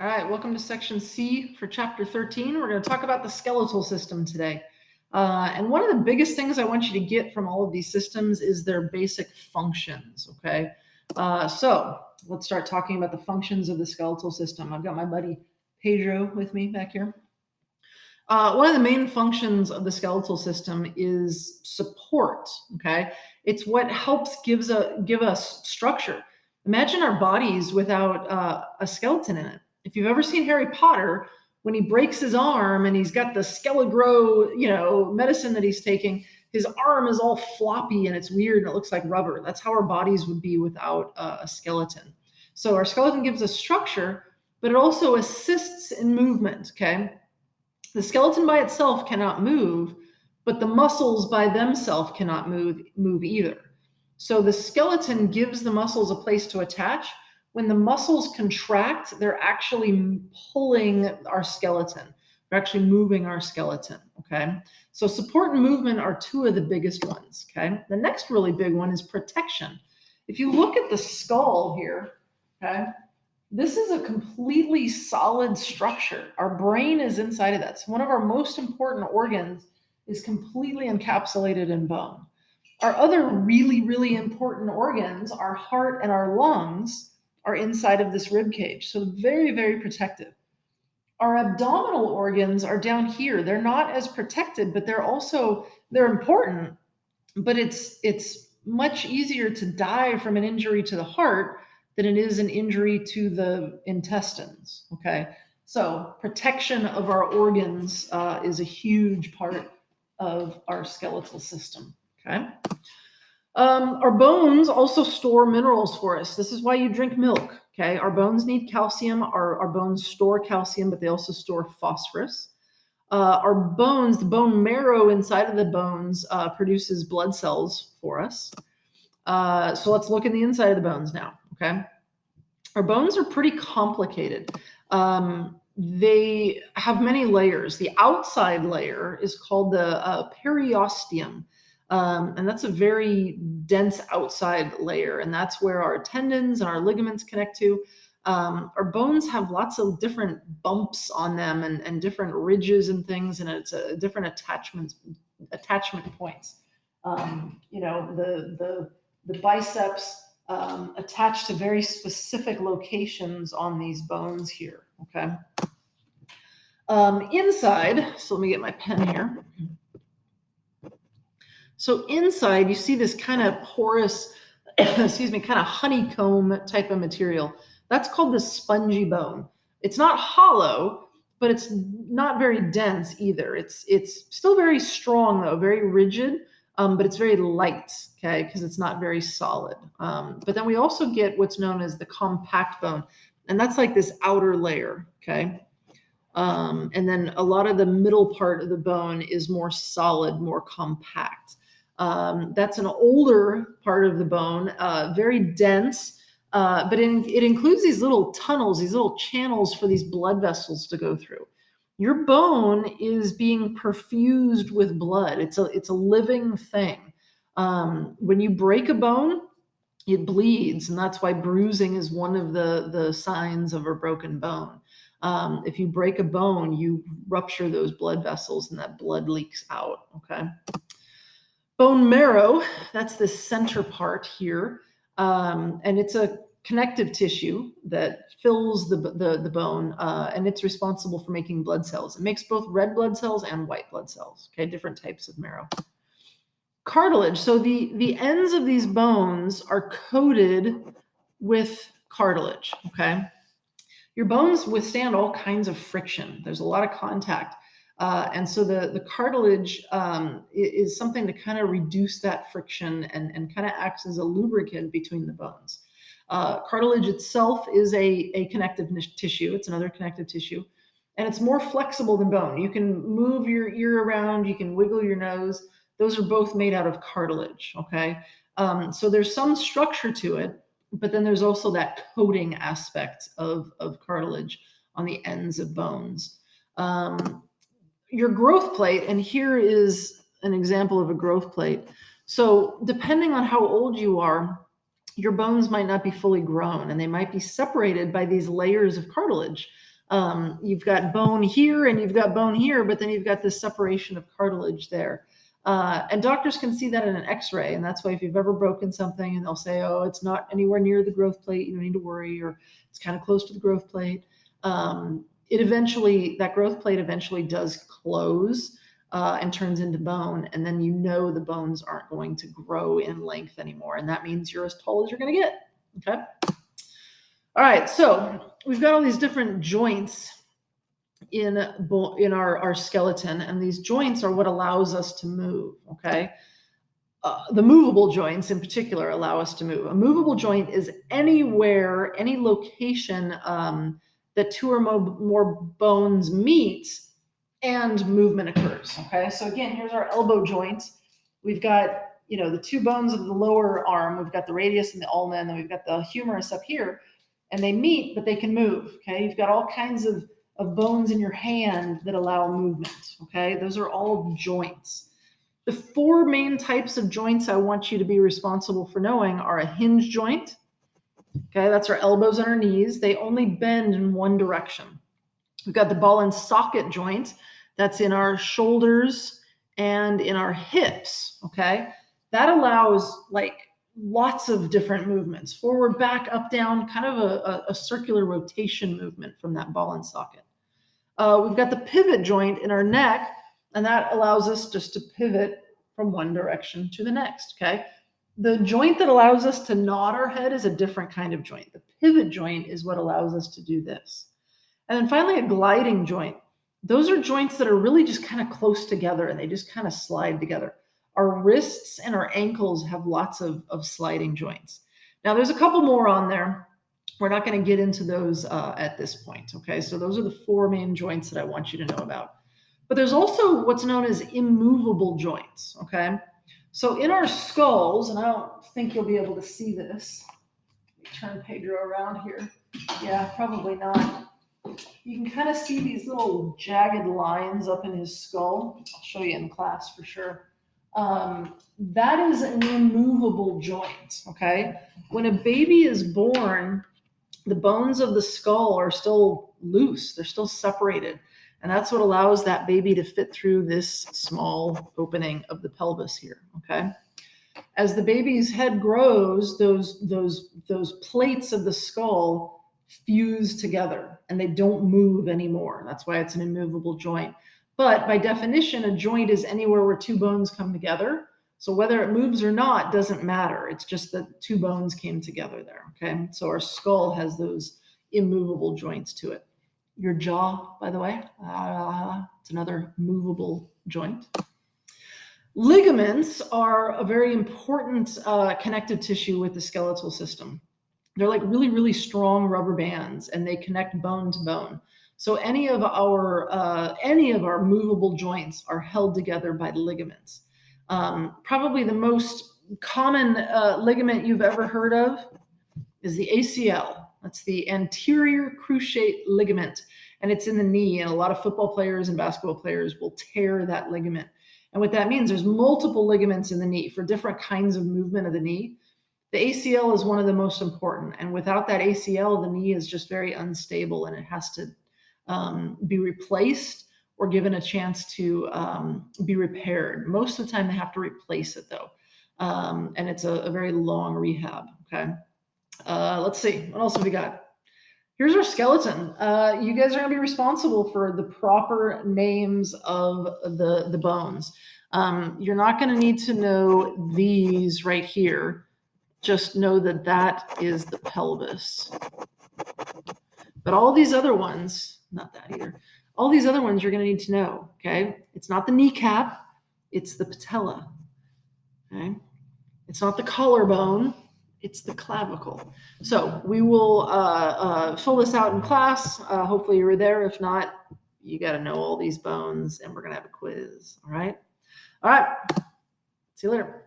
All right, welcome to section C for chapter 13. We're going to talk about the skeletal system today. And one of the biggest things I want you to get from all of these systems is their basic functions, okay? So let's start talking about the functions of the skeletal system. I've got my buddy Pedro with me back here. One of the main functions of the skeletal system is support, okay? It's what helps give us structure. Imagine our bodies without a skeleton in it. If you've ever seen Harry Potter, when he breaks his arm and he's got the Skelegro, medicine that he's taking, his arm is all floppy and it's weird and it looks like rubber. That's how our bodies would be without a skeleton. So our skeleton gives us structure, but it also assists in movement, okay? The skeleton by itself cannot move, but the muscles by themselves cannot move either. So the skeleton gives the muscles a place to attach. When the muscles contract, they're actually pulling our skeleton. They're actually moving our skeleton, okay? So support and movement are two of the biggest ones, okay? The next really big one is protection. If you look at the skull here, okay, this is a completely solid structure. Our brain is inside of that. So one of our most important organs is completely encapsulated in bone. Our other really, really important organs, our heart and our lungs, are inside of this rib cage. So very, very protective. Our abdominal organs are down here. They're not as protected, but they're important, but it's much easier to die from an injury to the heart than it is an injury to the intestines. Okay, so protection of our organs is a huge part of our skeletal system. Okay. Our bones also store minerals for us. This is why you drink milk. Okay, our bones need calcium. Our bones store calcium, but they also store phosphorus. Our bones, the bone marrow inside of the bones, produces blood cells for us. So let's look in the inside of the bones now. Okay, our bones are pretty complicated. They have many layers. The outside layer is called the periosteum. And that's a very dense outside layer, and that's where our tendons and our ligaments connect to. Our bones have lots of different bumps on them and different ridges and things, and it's different attachment points. The biceps attach to very specific locations on these bones here. Okay. Inside, so let me get my pen here. So inside, you see this kind of porous, excuse me, kind of honeycomb type of material. That's called the spongy bone. It's not hollow, but it's not very dense either. It's still very strong though, very rigid, but it's very light, okay, because it's not very solid. But then we also get what's known as the compact bone, and that's like this outer layer, okay. And then a lot of the middle part of the bone is more solid, more compact. That's an older part of the bone, very dense, but it includes these little tunnels, these little channels for these blood vessels to go through. Your bone is being perfused with blood. It's a living thing. When you break a bone, it bleeds, and that's why bruising is one of the signs of a broken bone. If you break a bone, you rupture those blood vessels, and that blood leaks out. Okay. Bone marrow, that's the center part here, and it's a connective tissue that fills the bone, and it's responsible for making blood cells. It makes both red blood cells and white blood cells. Okay, different types of marrow. Cartilage. So the ends of these bones are coated with cartilage. Okay, your bones withstand all kinds of friction. There's a lot of contact. And so the cartilage is something to kind of reduce that friction and kind of acts as a lubricant between the bones. Cartilage itself is a connective tissue. It's another connective tissue. And it's more flexible than bone. You can move your ear around. You can wiggle your nose. Those are both made out of cartilage, okay? So there's some structure to it, but then there's also that coating aspect of cartilage on the ends of bones. Your growth plate, and here is an example of a growth plate. So depending on how old you are, your bones might not be fully grown and they might be separated by these layers of cartilage. You've got bone here and you've got bone here, but then you've got this separation of cartilage there. And doctors can see that in an x-ray. And that's why if you've ever broken something and they'll say, oh, it's not anywhere near the growth plate, you don't need to worry, or it's kind of close to the growth plate. That growth plate eventually does close and turns into bone. And then the bones aren't going to grow in length anymore. And that means you're as tall as you're going to get. Okay. All right. So we've got all these different joints in our skeleton, and these joints are what allows us to move. Okay. The movable joints in particular allow us to move. A movable joint is anywhere, any location that two or more bones meet and movement occurs. Okay, so again, here's our elbow joint. We've got, the two bones of the lower arm. We've got the radius and the ulna, and then we've got the humerus up here, and they meet, but they can move. Okay, you've got all kinds of bones in your hand that allow movement. Okay, those are all joints. The four main types of joints I want you to be responsible for knowing are a hinge joint. Okay, that's our elbows and our knees. They only bend in one direction. We've got the ball and socket joint. That's in our shoulders and in our hips. Okay, that allows lots of different movements: forward, back, up, down, kind of a circular rotation movement from that ball and socket. We've got the pivot joint in our neck, and that allows us just to pivot from one direction to the next. Okay. The joint that allows us to nod our head is a different kind of joint. The pivot joint is what allows us to do this. And then finally, a gliding joint. Those are joints that are really just kind of close together and they just kind of slide together. Our wrists and our ankles have lots of sliding joints. Now, there's a couple more on there. We're not going to get into those at this point. Okay, so those are the four main joints that I want you to know about. But there's also what's known as immovable joints. Okay. So in our skulls, and I don't think you'll be able to see this. Let me turn Pedro around here. Yeah, probably not. You can kind of see these little jagged lines up in his skull. I'll show you in class for sure. That is an immovable joint, okay? When a baby is born, the bones of the skull are still loose. They're still separated. And that's what allows that baby to fit through this small opening of the pelvis here, okay? As the baby's head grows, those plates of the skull fuse together and they don't move anymore. That's why it's an immovable joint. But by definition, a joint is anywhere where two bones come together. So whether it moves or not doesn't matter. It's just that two bones came together there, okay? So our skull has those immovable joints to it. Your jaw, by the way, it's another movable joint. Ligaments are a very important connective tissue with the skeletal system. They're like really, really strong rubber bands, and they connect bone to bone. So any of our movable joints are held together by ligaments. Probably the most common ligament you've ever heard of is the ACL. That's the anterior cruciate ligament, and it's in the knee. And a lot of football players and basketball players will tear that ligament. And what that means, there's multiple ligaments in the knee for different kinds of movement of the knee. The ACL is one of the most important. And without that ACL, the knee is just very unstable and it has to be replaced or given a chance to be repaired. Most of the time they have to replace it though. And it's a very long rehab, okay? Let's see, what else have we got? Here's our skeleton. You guys are gonna be responsible for the proper names of the bones. You're not gonna need to know these right here. Just know that that is the pelvis. But all these other ones, not that either. All these other ones you're gonna need to know, okay? It's not the kneecap, it's the patella, okay? It's not the collarbone, it's the clavicle. So we will fill this out in class. Hopefully you were there. If not, you got to know all these bones and we're going to have a quiz. All right. All right. See you later.